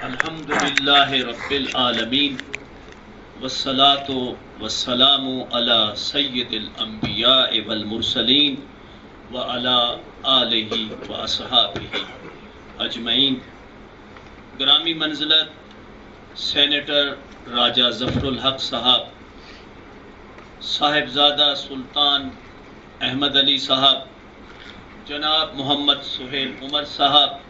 الحمد للہ رب العالمین والصلاة والسلام علی سید الانبیاء والمرسلین وعلی آلہ واصحابہ اجمعین۔ گرامی منزلت سینیٹر راجہ ظفر الحق صاحب، صاحبزادہ سلطان احمد علی صاحب، جناب محمد سہیل عمر صاحب،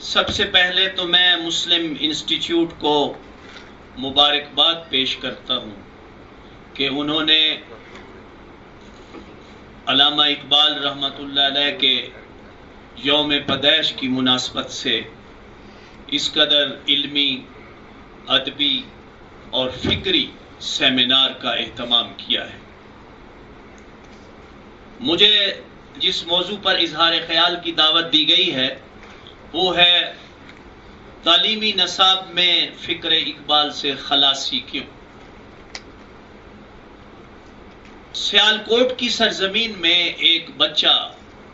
سب سے پہلے تو میں مسلم انسٹیٹیوٹ کو مبارکباد پیش کرتا ہوں کہ انہوں نے علامہ اقبال رحمۃ اللہ علیہ کے یوم پیدائش کی مناسبت سے اس قدر علمی، ادبی اور فکری سیمینار کا اہتمام کیا ہے۔ مجھے جس موضوع پر اظہار خیال کی دعوت دی گئی ہے وہ ہے تعلیمی نصاب میں فکر اقبال سے خلاصی کیوں۔ سیالکوٹ کی سرزمین میں ایک بچہ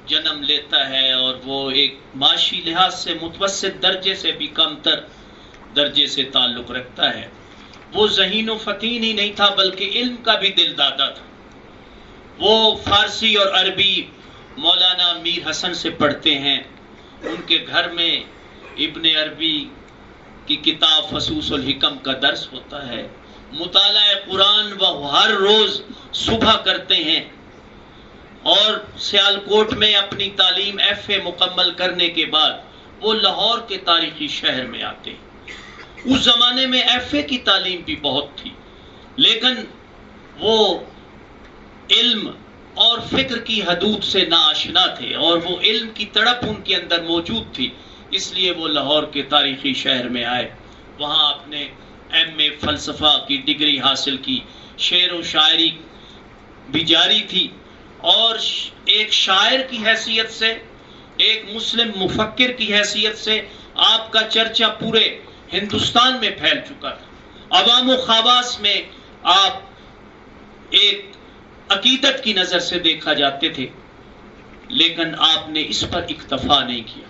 جنم لیتا ہے اور وہ ایک معاشی لحاظ سے متوسط درجے سے بھی کم تر درجے سے تعلق رکھتا ہے۔ وہ ذہین و فطین ہی نہیں تھا بلکہ علم کا بھی دل دادا تھا۔ وہ فارسی اور عربی مولانا میر حسن سے پڑھتے ہیں۔ ان کے گھر میں ابن عربی کی کتاب فصوص الحکم کا درس ہوتا ہے۔ مطالعہ قرآن وہ ہر روز صبح کرتے ہیں اور سیالکوٹ میں اپنی تعلیم ایف اے مکمل کرنے کے بعد وہ لاہور کے تاریخی شہر میں آتے ہیں۔ اس زمانے میں ایف اے کی تعلیم بھی بہت تھی لیکن وہ علم اور فکر کی حدود سے ناآشنا تھے اور وہ علم کی تڑپ ان کے اندر موجود تھی، اس لیے وہ لاہور کے تاریخی شہر میں آئے۔ وہاں اپنے ایم اے فلسفہ کی ڈگری حاصل کی، شعر و شاعری بھی جاری تھی اور ایک شاعر کی حیثیت سے، ایک مسلم مفکر کی حیثیت سے آپ کا چرچا پورے ہندوستان میں پھیل چکا تھا۔ عوام و خواص میں آپ ایک عقیدت کی نظر سے دیکھا جاتے تھے، لیکن آپ نے اس پر اکتفا نہیں کیا۔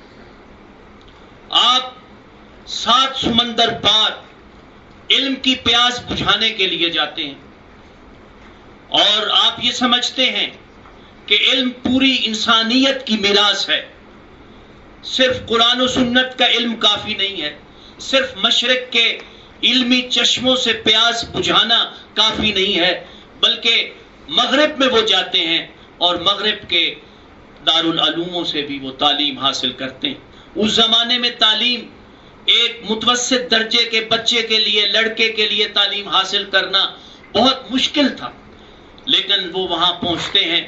آپ 7 سمندر پار علم کی پیاس بجھانے کے لیے جاتے ہیں اور آپ یہ سمجھتے ہیں کہ علم پوری انسانیت کی میراث ہے۔ صرف قرآن و سنت کا علم کافی نہیں ہے، صرف مشرق کے علمی چشموں سے پیاس بجھانا کافی نہیں ہے، بلکہ مغرب میں وہ جاتے ہیں اور مغرب کے دارالعلوموں سے بھی وہ تعلیم حاصل کرتے ہیں۔ اس زمانے میں تعلیم ایک متوسط درجے کے بچے کے لیے، لڑکے کے لیے تعلیم حاصل کرنا بہت مشکل تھا، لیکن وہ وہاں پہنچتے ہیں۔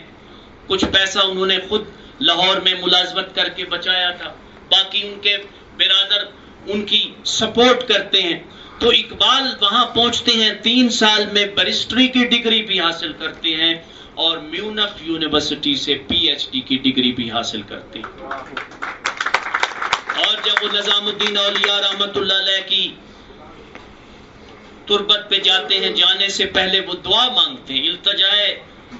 کچھ پیسہ انہوں نے خود لاہور میں ملازمت کر کے بچایا تھا، باقی ان کے برادر ان کی سپورٹ کرتے ہیں۔ تو اقبال وہاں پہنچتے ہیں، 3 سال میں بیرسٹری کی ڈگری بھی حاصل کرتے ہیں اور میونخ یونیورسٹی سے پی ایچ ڈی کی ڈگری بھی حاصل کرتے ہیں۔ اور جب وہ نظام الدین اولیاء رحمۃ اللہ علیہ کی تربت پہ جاتے ہیں، جانے سے پہلے وہ دعا مانگتے ہیں، التجائے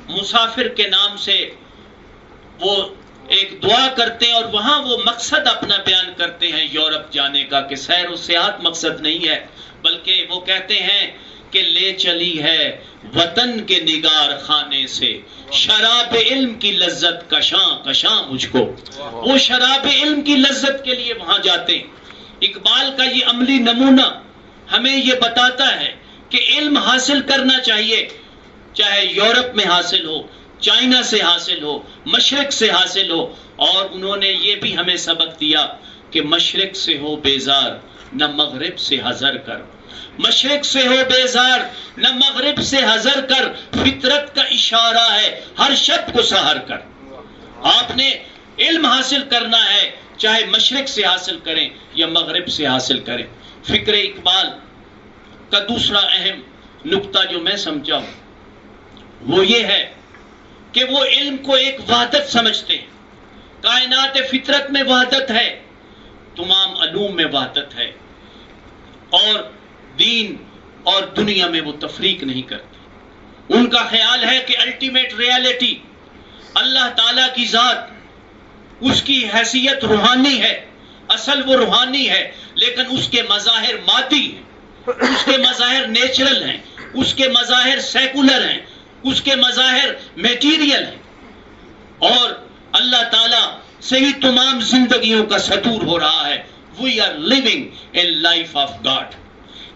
مسافر کے نام سے وہ ایک دعا کرتے ہیں اور وہاں وہ مقصد اپنا بیان کرتے ہیں یورپ جانے کا کہ سیر و سیاحت مقصد نہیں ہے، بلکہ وہ کہتے ہیں کہ لے چلی ہے وطن کے نگار خانے سے شراب علم کی لذت کشاں کشاں مجھ کو۔ وہ شراب علم کی لذت کے لیے وہاں جاتے ہیں۔ اقبال کا یہ عملی نمونہ ہمیں یہ بتاتا ہے کہ علم حاصل کرنا چاہیے، چاہے یورپ میں حاصل ہو، چائنا سے حاصل ہو، مشرق سے حاصل ہو۔ اور انہوں نے یہ بھی ہمیں سبق دیا کہ مشرق سے ہو بیزار نہ مغرب سے حذر کر، مشرق سے ہو بیزار نہ مغرب سے حذر کر، فطرت کا اشارہ ہے ہر شب کو سحر کر۔ آپ نے علم حاصل کرنا ہے، چاہے مشرق سے حاصل کریں یا مغرب سے حاصل کریں۔ فکر اقبال کا دوسرا اہم نقطہ جو میں سمجھا ہوں وہ یہ ہے کہ وہ علم کو ایک وحدت سمجھتے ہیں۔ کائنات فطرت میں وحدت ہے، تمام علوم میں وحدت ہے، اور دین اور دنیا میں وہ تفریق نہیں کرتے۔ ان کا خیال ہے کہ الٹیمیٹ ریالٹی اللہ تعالیٰ کی ذات، اس کی حیثیت روحانی ہے، اصل وہ روحانی ہے، لیکن اس کے مظاہر مادی ہیں، اس کے مظاہر نیچرل ہیں، اس کے مظاہر سیکولر ہیں، اس کے مظاہر میٹیریل ہیں، اور اللہ تعالیٰ سے ہی تمام زندگیوں کا سطور ہو رہا ہے. We are living in life of God.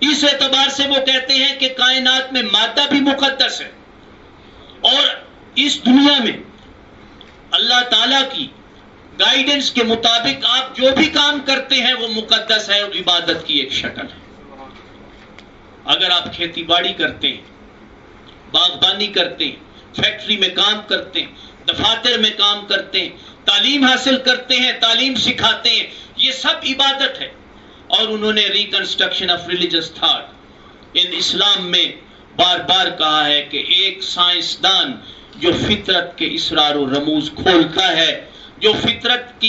اس اعتبار سے وہ کہتے ہیں کہ کائنات میں مادہ بھی مقدس ہے، اور اس دنیا میں اللہ تعالیٰ کی گائیڈنس کے مطابق آپ جو بھی کام کرتے ہیں وہ مقدس ہے اور عبادت کی ایک شکل ہے. اگر آپ کھیتی باڑی کرتے ہیں، باغبانی کرتے ہیں، فیکٹری میں کام کرتے ہیں، دفاتر میں کام کرتے ہیں، تعلیم حاصل کرتے ہیں، تعلیم سکھاتے ہیں، یہ سب عبادت ہے. اور انہوں نے reconstruction of religious thought in Islam میں بار بار کہا ہے کہ ایک سائنسدان جو فطرت کے اسرار و رموز کھولتا ہے، جو فطرت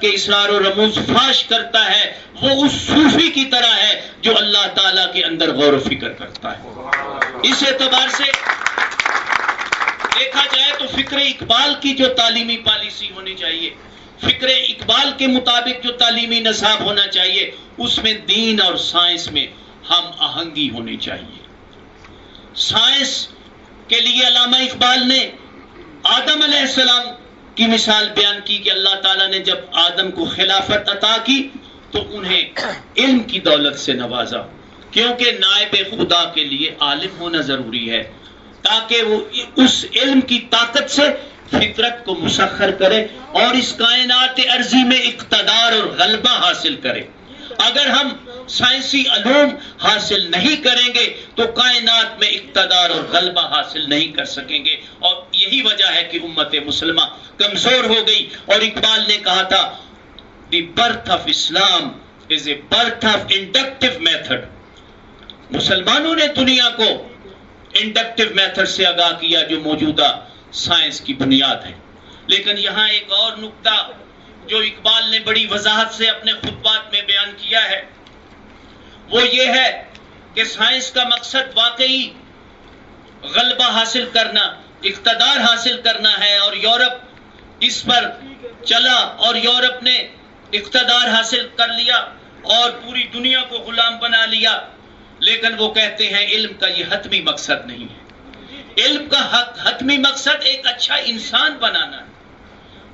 کے اسرار و رموز فاش کرتا ہے، وہ اس صوفی کی طرح ہے جو اللہ تعالیٰ کے اندر غور و فکر کرتا ہے. اس اعتبار سے دیکھا جائے تو فکر اقبال کی جو تعلیمی پالیسی ہونی چاہیے، فکر اقبال کے مطابق جو تعلیمی نصاب ہونا چاہیے، اس میں دین اور سائنس میں ہم آہنگی ہونی چاہیے. سائنس کے لیے علامہ اقبال نے آدم علیہ السلام کی مثال بیان کی کہ اللہ تعالیٰ نے جب آدم کو خلافت عطا کی تو انہیں علم کی دولت سے نوازا، کیونکہ نائب خدا کے لیے عالم ہونا ضروری ہے تاکہ وہ اس علم کی طاقت سے فطرت کو مسخر کرے اور اس کائنات ارضی میں اقتدار اور غلبہ حاصل کرے. اگر ہم سائنسی علوم حاصل نہیں کریں گے تو کائنات میں اقتدار اور غلبہ حاصل نہیں کر سکیں گے، اور یہی وجہ ہے کہ امت مسلمہ کمزور ہو گئی. اور اقبال نے کہا تھا the birth of Islam is a birth of inductive method. مسلمانوں نے دنیا کو انڈکٹیو میتھڈ سے آگاہ کیا جو موجودہ سائنس کی بنیاد ہے. لیکن یہاں ایک اور نقطہ جو اقبال نے بڑی وضاحت سے اپنے خطبات میں بیان کیا ہے وہ یہ ہے کہ سائنس کا مقصد واقعی غلبہ حاصل کرنا، اقتدار حاصل کرنا ہے، اور یورپ اس پر چلا اور یورپ نے اقتدار حاصل کر لیا اور پوری دنیا کو غلام بنا لیا. لیکن وہ کہتے ہیں علم کا یہ حتمی مقصد نہیں ہے. علم کا حتمی مقصد ایک اچھا انسان بنانا ہے،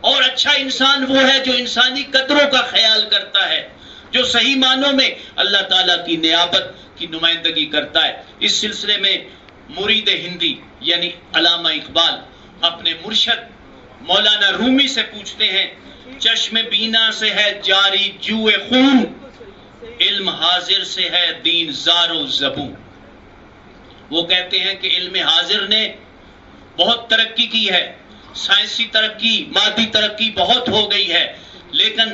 اور اچھا انسان وہ ہے جو انسانی قدروں کا خیال کرتا ہے، جو صحیح معنوں میں اللہ تعالیٰ کی نیابت کی نمائندگی کرتا ہے. اس سلسلے میں مرید ہندی یعنی علامہ اقبال اپنے مرشد مولانا رومی سے پوچھتے ہیں، چشم بینا سے ہے جاری جوئے خون، علم حاضر سے ہے دین زار و زبوں. وہ کہتے ہیں کہ علم حاضر نے بہت ترقی کی ہے، سائنسی ترقی، مادی ترقی بہت ہو گئی ہے، لیکن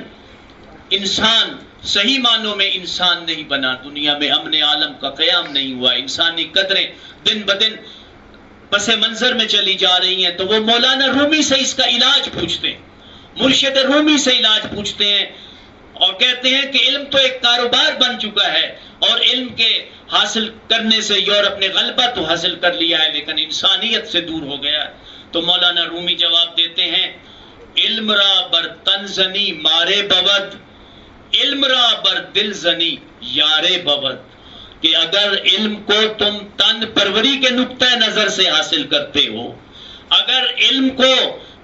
انسان صحیح معنوں میں انسان نہیں بنا. دنیا میں امن عالم کا قیام نہیں ہوا، انسانی قدریں دن بدن پس منظر میں چلی جا رہی ہیں. تو وہ مولانا رومی سے اس کا علاج پوچھتے ہیں، مرشد رومی سے علاج پوچھتے ہیں، اور کہتے ہیں کہ علم تو ایک کاروبار بن چکا ہے، اور علم کے حاصل کرنے سے یورپ نے غلبہ تو حاصل کر لیا ہے لیکن انسانیت سے دور ہو گیا. تو مولانا رومی جواب دیتے ہیں، علم را بر تن زنی مارے بود، علم را بر دل زنی یارے بود. کہ اگر علم کو تم تن پروری کے نقطہ نظر سے حاصل کرتے ہو، اگر علم کو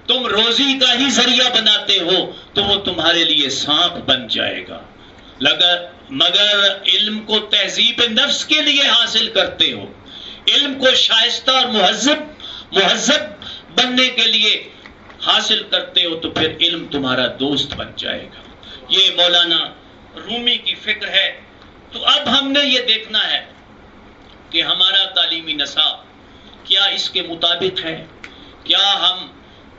تم روزی کا ہی ذریعہ بناتے ہو تو وہ تمہارے لیے سانپ بن جائے گا. مگر علم کو تہذیب نفس کے لیے حاصل کرتے ہو، علم کو شائستہ اور مہذب بننے کے لیے حاصل کرتے ہو تو پھر علم تمہارا دوست بن جائے گا. یہ مولانا رومی کی فکر ہے. تو اب ہم نے یہ دیکھنا ہے کہ ہمارا تعلیمی نصاب کیا اس کے مطابق ہے، کیا ہم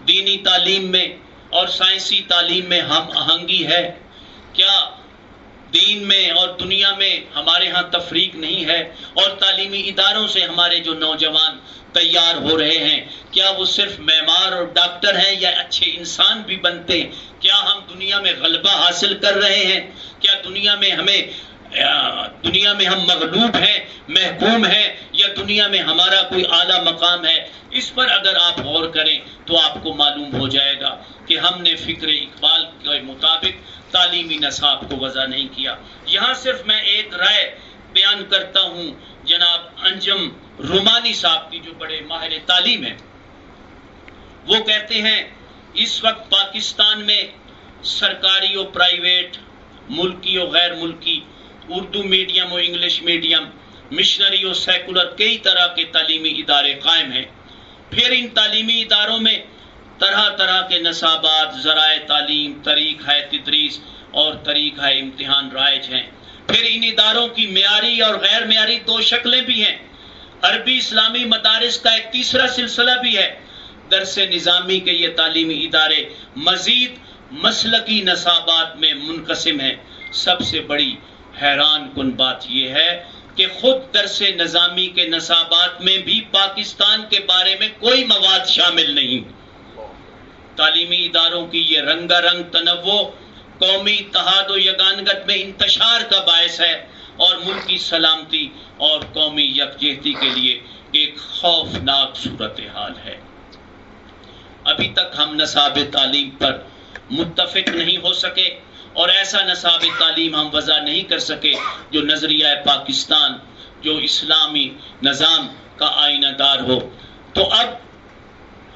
دینی تعلیم میں اور سائنسی تعلیم میں ہم آہنگی ہے، کیا دین میں اور دنیا میں ہمارے ہاں تفریق نہیں ہے، اور تعلیمی اداروں سے ہمارے جو نوجوان تیار ہو رہے ہیں کیا وہ صرف معمار اور ڈاکٹر ہیں یا اچھے انسان بھی بنتے ہیں. کیا ہم دنیا میں غلبہ حاصل کر رہے ہیں، کیا دنیا میں ہم مغلوب ہیں، محکوم ہیں، یا دنیا میں ہمارا کوئی اعلیٰ مقام ہے. اس پر اگر آپ غور کریں تو آپ کو معلوم ہو جائے گا کہ ہم نے فکر اقبال کے مطابق تعلیمی نصاب کو وضع نہیں کیا۔ یہاں صرف میں ایک رائے بیان کرتا ہوں جناب انجم رومانی صاحب کی، جو بڑے ماہر تعلیم ہیں۔ وہ کہتے ہیں اس وقت پاکستان میں سرکاری و پرائیویٹ، ملکی و غیر ملکی، اردو میڈیم و انگلش میڈیم، مشنری و سیکولر، کئی طرح کے تعلیمی ادارے قائم ہیں۔ پھر ان تعلیمی اداروں میں طرح طرح کے نصابات، ذرائع تعلیم، طریق ہے تدریس اور طریق ہے امتحان رائج ہیں۔ پھر ان اداروں کی معیاری اور غیر معیاری دو شکلیں بھی ہیں۔ عربی اسلامی مدارس کا ایک تیسرا سلسلہ بھی ہے۔ درس نظامی کے یہ تعلیمی ادارے مزید مسلکی نصابات میں منقسم ہیں۔ سب سے بڑی حیران کن بات یہ ہے کہ خود درس نظامی کے نصابات میں بھی پاکستان کے بارے میں کوئی مواد شامل نہیں۔ تعلیمی اداروں کی یہ رنگا رنگ تنوع قومی اتحاد و یگانگت میں انتشار کا باعث ہے اور ملکی سلامتی اور قومی یکجہتی کے لیے ایک خوفناک صورتحال ہے۔ ابھی تک ہم نصاب تعلیم پر متفق نہیں ہو سکے اور ایسا نصاب تعلیم ہم وضع نہیں کر سکے جو نظریہ پاکستان، جو اسلامی نظام کا آئینہ دار ہو۔ تو اب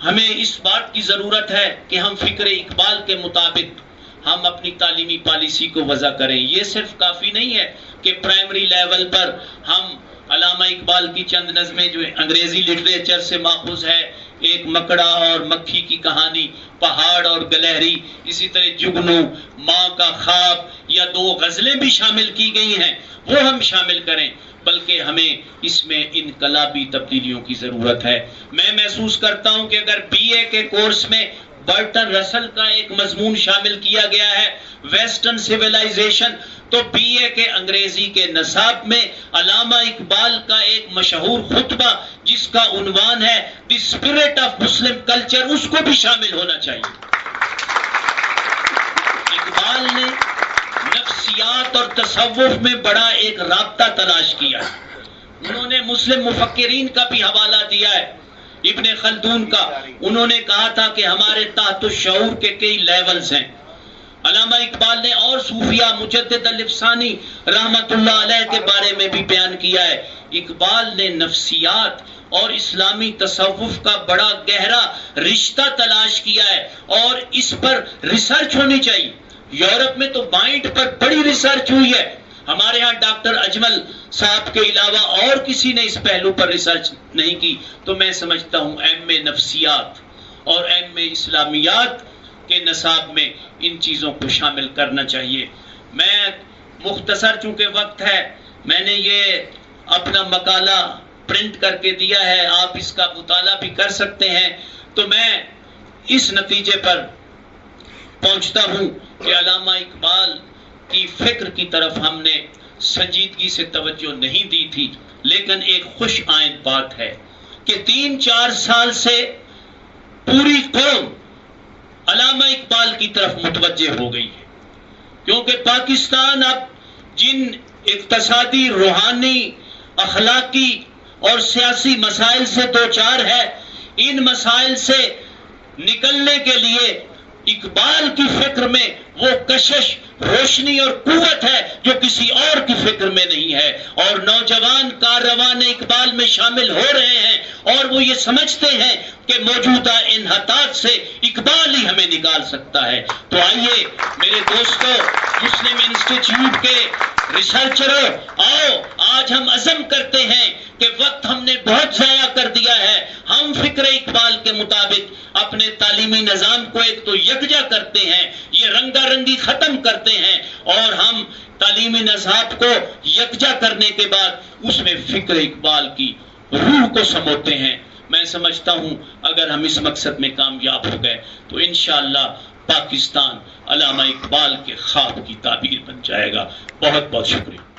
ہمیں اس بات کی ضرورت ہے کہ ہم فکر اقبال کے مطابق ہم اپنی تعلیمی پالیسی کو وضع کریں۔ یہ صرف کافی نہیں ہے کہ پرائمری لیول پر ہم علامہ اقبال کی چند نظمیں جو انگریزی لٹریچر سے ماخوذ ہے، ایک مکڑا اور مکھی کی کہانی، پہاڑ اور گلہری، اسی طرح جگنو، ماں کا خواب، یا دو غزلیں بھی شامل کی گئی ہیں، وہ ہم شامل کریں، بلکہ ہمیں اس میں انقلابی تبدیلیوں کی ضرورت ہے۔ میں محسوس کرتا ہوں کہ اگر بی اے کے کورس میں برٹن رسل کا ایک مضمون شامل کیا گیا ہے، ویسٹرن سیولائزیشن، تو بی اے کے انگریزی کے نصاب میں علامہ اقبال کا ایک مشہور خطبہ جس کا عنوان ہے the spirit of Muslim culture, اس کو بھی شامل ہونا چاہیے۔ اقبال نے نفسیات اور تصوف میں بڑا ایک رابطہ تلاش کیا ہے۔ انہوں نے مسلم مفکرین کا بھی حوالہ دیا ہے، ابن خلدون کا۔ انہوں نے کہا تھا کہ ہمارے تحت الشعور کے کئی لیولز ہیں۔ علامہ اقبال نے اور صوفیہ مجدد الافسانی رحمت اللہ علیہ کے بارے میں بھی بیان کیا ہے۔ اقبال نے نفسیات اور اسلامی تصوف کا بڑا گہرا رشتہ تلاش کیا ہے اور اس پر ریسرچ ہونی چاہیے۔ یورپ میں تو مائنڈ پر بڑی ریسرچ ہوئی ہے، ہمارے ہاں ڈاکٹر اجمل صاحب کے علاوہ اور کسی نے اس پہلو پر ریسرچ نہیں کی۔ تو میں سمجھتا ہوں ایم اے نفسیات اور ایم اے اسلامیات کے نصاب میں ان چیزوں کو شامل کرنا چاہیے۔ میں مختصر چونکہ وقت ہے، میں نے یہ اپنا مقالہ پرنٹ کر کے دیا ہے، آپ اس کا مطالعہ بھی کر سکتے ہیں۔ تو میں اس نتیجے پر پہنچتا ہوں کہ علامہ اقبال کی فکر کی طرف ہم نے سنجیدگی سے توجہ نہیں دی تھی، لیکن ایک خوش آئند بات ہے کہ 3-4 سال سے پوری قوم علامہ اقبال کی طرف متوجہ ہو گئی ہے، کیونکہ پاکستان اب جن اقتصادی، روحانی، اخلاقی اور سیاسی مسائل سے دوچار ہے، ان مسائل سے نکلنے کے لیے اقبال کی فکر میں وہ کشش، روشنی اور قوت ہے جو کسی اور کی فکر میں نہیں ہے، اور نوجوان کارروان اقبال میں شامل ہو رہے ہیں اور وہ یہ سمجھتے ہیں کہ موجودہ انحطاط سے اقبال ہی ہمیں نکال سکتا ہے۔ تو آئیے میرے دوستو، مسلم انسٹیٹیوٹ کے ریسرچروں، آؤ آج ہم عزم کرتے ہیں کہ وقت ہم نے بہت ضائع کر دیا ہے، ہم فکر اقبال کے مطابق اپنے تعلیمی نظام کو ایک تو یکجا کرتے ہیں، یہ رنگا رنگی ختم کرتے ہیں، اور ہم تعلیمی نصاب کو یکجا کرنے کے بعد اس میں فکر اقبال کی روح کو سموتے ہیں۔ میں سمجھتا ہوں اگر ہم اس مقصد میں کامیاب ہو گئے تو انشاءاللہ پاکستان علامہ اقبال کے خواب کی تعبیر بن جائے گا۔ بہت بہت شکریہ۔